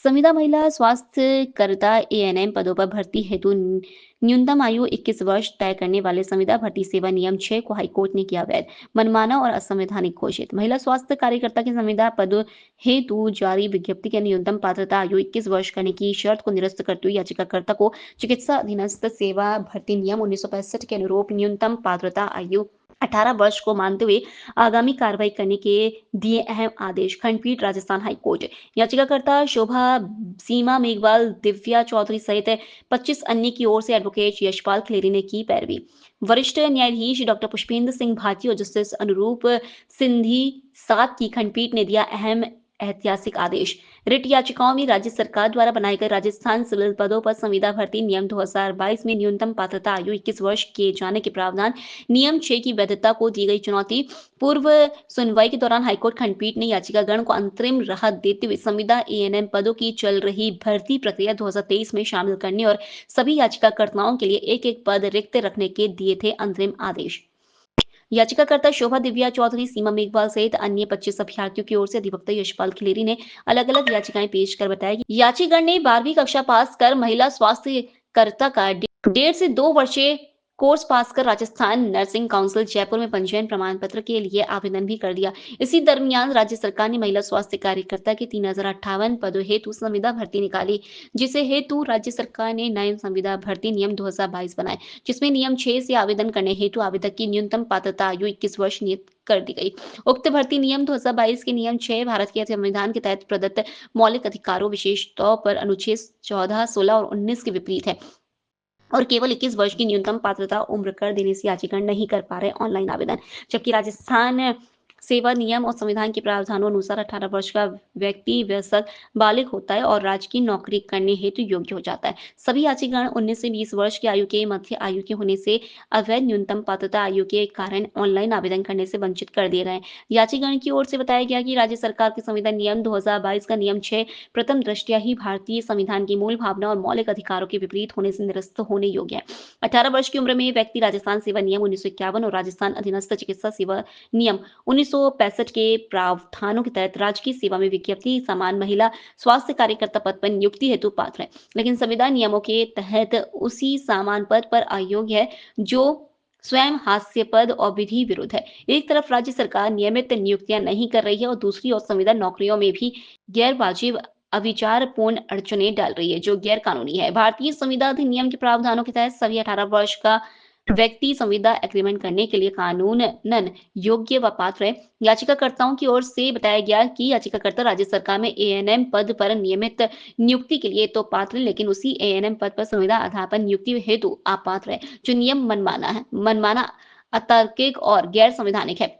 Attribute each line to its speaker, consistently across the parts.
Speaker 1: संविदा महिला स्वास्थ्यकर्ता एएनएम पदों पर भर्ती हेतु न्यूनतम आयु 21 वर्ष तय करने वाले संविदा भर्ती सेवा नियम 6 को हाईकोर्ट ने किया वैध, मनमाना और असंवैधानिक घोषित। महिला स्वास्थ्य कार्यकर्ता के संविदा पद हेतु जारी विज्ञप्ति के न्यूनतम पात्रता आयु 21 वर्ष करने की शर्त को निरस्त करते हुए याचिकाकर्ता को चिकित्सा अधीनस्थ सेवा भर्ती नियम 1965 के अनुरूप न्यूनतम पात्रता आयु 18 वर्ष को मानते हुए आगामी कार्रवाई करने के दिए अहम आदेश। खंडपीठ राजस्थान हाईकोर्ट। याचिकाकर्ता शोभा सीमा मेघवाल, दिव्या चौधरी सहित 25 अन्य की ओर से एडवोकेट यशपाल खलेरी ने की पैरवी। वरिष्ठ न्यायाधीश डॉक्टर पुष्पेंद्र सिंह भाटी और जस्टिस अनुरूप सिंधी 7 की खंडपीठ ने दिया अहम ऐतिहासिक आदेश। रिट याचिकाओं में राज्य सरकार द्वारा बनाए गए राजस्थान सिविल पदों पर संविदा भर्ती नियम 2022 में न्यूनतम पात्रता आयु 21 वर्ष किए जाने के प्रावधान नियम 6 की वैधता को दी गई चुनौती। पूर्व सुनवाई के दौरान हाईकोर्ट खंडपीठ ने याचिकागण को अंतरिम राहत देते हुए संविदा एएनएम पदों की चल रही भर्ती प्रक्रिया 2023 में शामिल करने और सभी याचिकाकर्ताओं के लिए एक-एक पद रिक्त रखने के दिए थे अंतरिम आदेश। याचिकाकर्ता शोभा, दिव्या चौधरी, सीमा मेघवाल सहित अन्य 25 अभ्यर्थियों की ओर से अधिवक्ता यशपाल खलेरी ने अलग-अलग याचिकाएं पेश कर बताया कि याचिकागण ने 12वीं कक्षा पास कर महिला स्वास्थ्यकर्ता का 1.5 से 2 वर्षीय कोर्स पास कर राजस्थान नर्सिंग काउंसिल जयपुर में पंजीयन प्रमाण पत्र के लिए आवेदन भी कर दिया। इसी दरमियान राज्य सरकार ने महिला स्वास्थ्य कार्यकर्ता के 3058 पदों हेतु संविदा भर्ती निकाली, जिसे हेतु राज्य सरकार ने नए संविदा भर्ती नियम 2022 बनाए, जिसमें नियम 6 से आवेदन करने हेतु आवेदक की न्यूनतम पात्रता आयु 21 वर्ष नियत कर दी गई। उक्त भर्ती नियम 2022 के नियम 6 भारत के संविधान के तहत प्रदत्त मौलिक अधिकारों, विशेष तौर पर अनुच्छेद 14, 16 और 19 के विपरीत है और केवल 21 वर्ष की न्यूनतम पात्रता उम्र कर देने से याचिका नहीं कर पा रहे ऑनलाइन आवेदन। जबकि राजस्थान सेवा नियम और संविधान के प्रावधानों अनुसार 18 वर्ष का व्यक्ति वयस्क बालिग होता है और राजकीय नौकरी करने हेतु योग्य हो जाता है। सभी याचिकागण 19 से 20 वर्ष की आयु के मध्य आयु के होने से अवैध न्यूनतम पात्रता आयु के कारण ऑनलाइन आवेदन करने से वंचित कर दिए गए। याचिकागण की ओर से बताया गया कि राज्य सरकार के संविधान नियम 2022 का नियम 6 प्रथम दृष्टया ही भारतीय संविधान की मूल भावना और मौलिक अधिकारों के विपरीत होने से निरस्त होने योग्य है। 18 वर्ष की उम्र में व्यक्ति राजस्थान सेवा नियम 1951 और राजस्थान अधीनस्थ चिकित्सा सेवा नियम 1965 के प्रावधानों के तहत राजकीय सेवा में विज्ञप्ति समान महिला स्वास्थ्य कार्यकर्ता पद पर नियुक्ति हेतु पात्र है, लेकिन संविधान नियमों के तहत उसी समान पद पर अयोग्य है जो स्वयं हास्यास्पद और विधि विरुद्ध है। एक तरफ राज्य सरकार नियमित नियुक्तियां नहीं कर रही है और दूसरी ओर संविदा नौकरियों में भी गैर वाजिब अविचारपूर्ण अड़चने डाल रही है, जो गैर कानूनी है। भारतीय संविदा अधिनियम के प्रावधानों के तहत सभी 18 वर्ष का व्यक्ति संविदा एग्रीमेंट करने के लिए कानूनन योग्य व पात्र है। याचिकाकर्ताओं की ओर से बताया गया कि याचिकाकर्ता राज्य सरकार में एएनएम पद पर नियमित नियुक्ति के लिए तो पात्र है, लेकिन उसी एएनएम पद पर संविदा आधार पर नियुक्ति हेतु अपात्र है, जो नियम मनमाना, अतार्किक और गैर संवैधानिक है।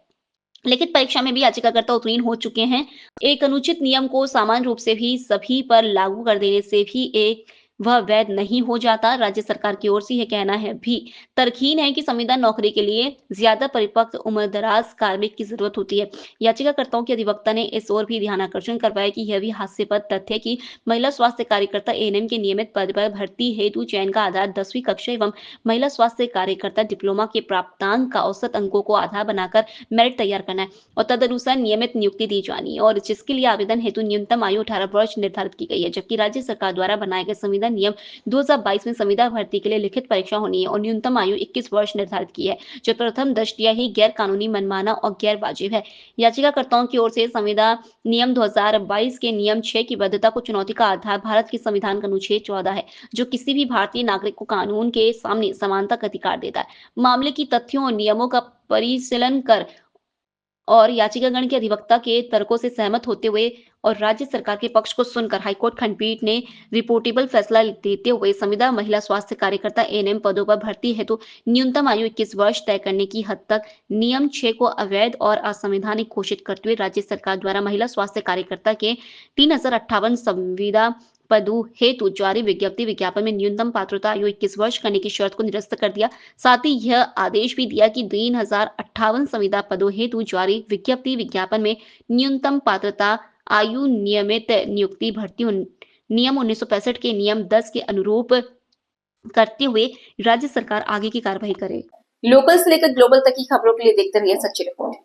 Speaker 1: लिखित परीक्षा में भी याचिकाकर्ता उत्तीर्ण हो चुके हैं। एक अनुचित नियम को सामान्य रूप से भी सभी पर लागू कर देने से भी वह वैध नहीं हो जाता। राज्य सरकार की ओर से यह कहना है भी तर्कहीन है कि संविदा नौकरी के लिए ज्यादा परिपक्व उम्रदराज कार्मिक की जरूरत होती है। याचिकाकर्ताओं के अधिवक्ता ने इस ओर भी ध्यान आकर्षण करवाया कि यह भी हास्यास्पद तथ्य है कि महिला स्वास्थ्य कार्यकर्ता एएनएम के नियमित पद पर भर्ती हेतु चयन का आधार 10वीं कक्षा एवं महिला स्वास्थ्य कार्यकर्ता डिप्लोमा के प्राप्तांक का औसत अंकों को आधार बनाकर मेरिट तैयार करना है और तदनुसार नियमित नियुक्ति दी जानी है, और जिसके लिए आवेदन हेतु न्यूनतम आयु 18 वर्ष निर्धारित की गई है। जबकि राज्य सरकार द्वारा बनाए गए संविदा नियम 2022 में संविदा भर्ती के लिए लिखित परीक्षा होनी है और न्यूनतम आयु 21 वर्ष निर्धारित की है, जो प्रथम दृष्टया ही गैर कानूनी, मनमाना और गैर वाजिब है। याचिकाकर्ताओं की ओर से संविदा नियम 2022 के नियम 6 की वैधता को चुनौती का आधार भारत के संविधान का अनुच्छेद 14 है, जो किसी भी भारतीय नागरिक को कानून के सामने समानता का अधिकार देता है। मामले की तथ्यों और नियमों का परिशीलन कर और याचिकागण के अधिवक्ता के तर्कों से सहमत होते हुए और राज्य सरकार के पक्ष को सुनकर हाईकोर्ट खंडपीठ ने रिपोर्टेबल फैसला देते हुए संविदा महिला स्वास्थ्य कार्यकर्ता एएनएम पदों पर भर्ती हेतु न्यूनतम आयु 21 वर्ष तय करने की हद तक नियम 6 को अवैध और असंवैधानिक घोषित करते हुए राज्य सरकार द्वारा महिला स्वास्थ्य कार्यकर्ता के 3058 संविदा पदों हेतु जारी विज्ञप्ति विज्ञापन में न्यूनतम पात्रता आयु 21 वर्ष करने की शर्त को निरस्त कर दिया। साथ ही यह आदेश भी दिया कि 3058 संविदा पदों हेतु जारी विज्ञप्ति विज्ञापन में न्यूनतम पात्रता आयु नियमित नियुक्ति भर्ती नियम 1965 के नियम 10 के अनुरूप करते हुए राज्य सरकार आगे की कार्रवाई करे।
Speaker 2: लोकल से लेकर ग्लोबल तक की खबरों के लिए देखते रहिए सच्ची रिपोर्ट।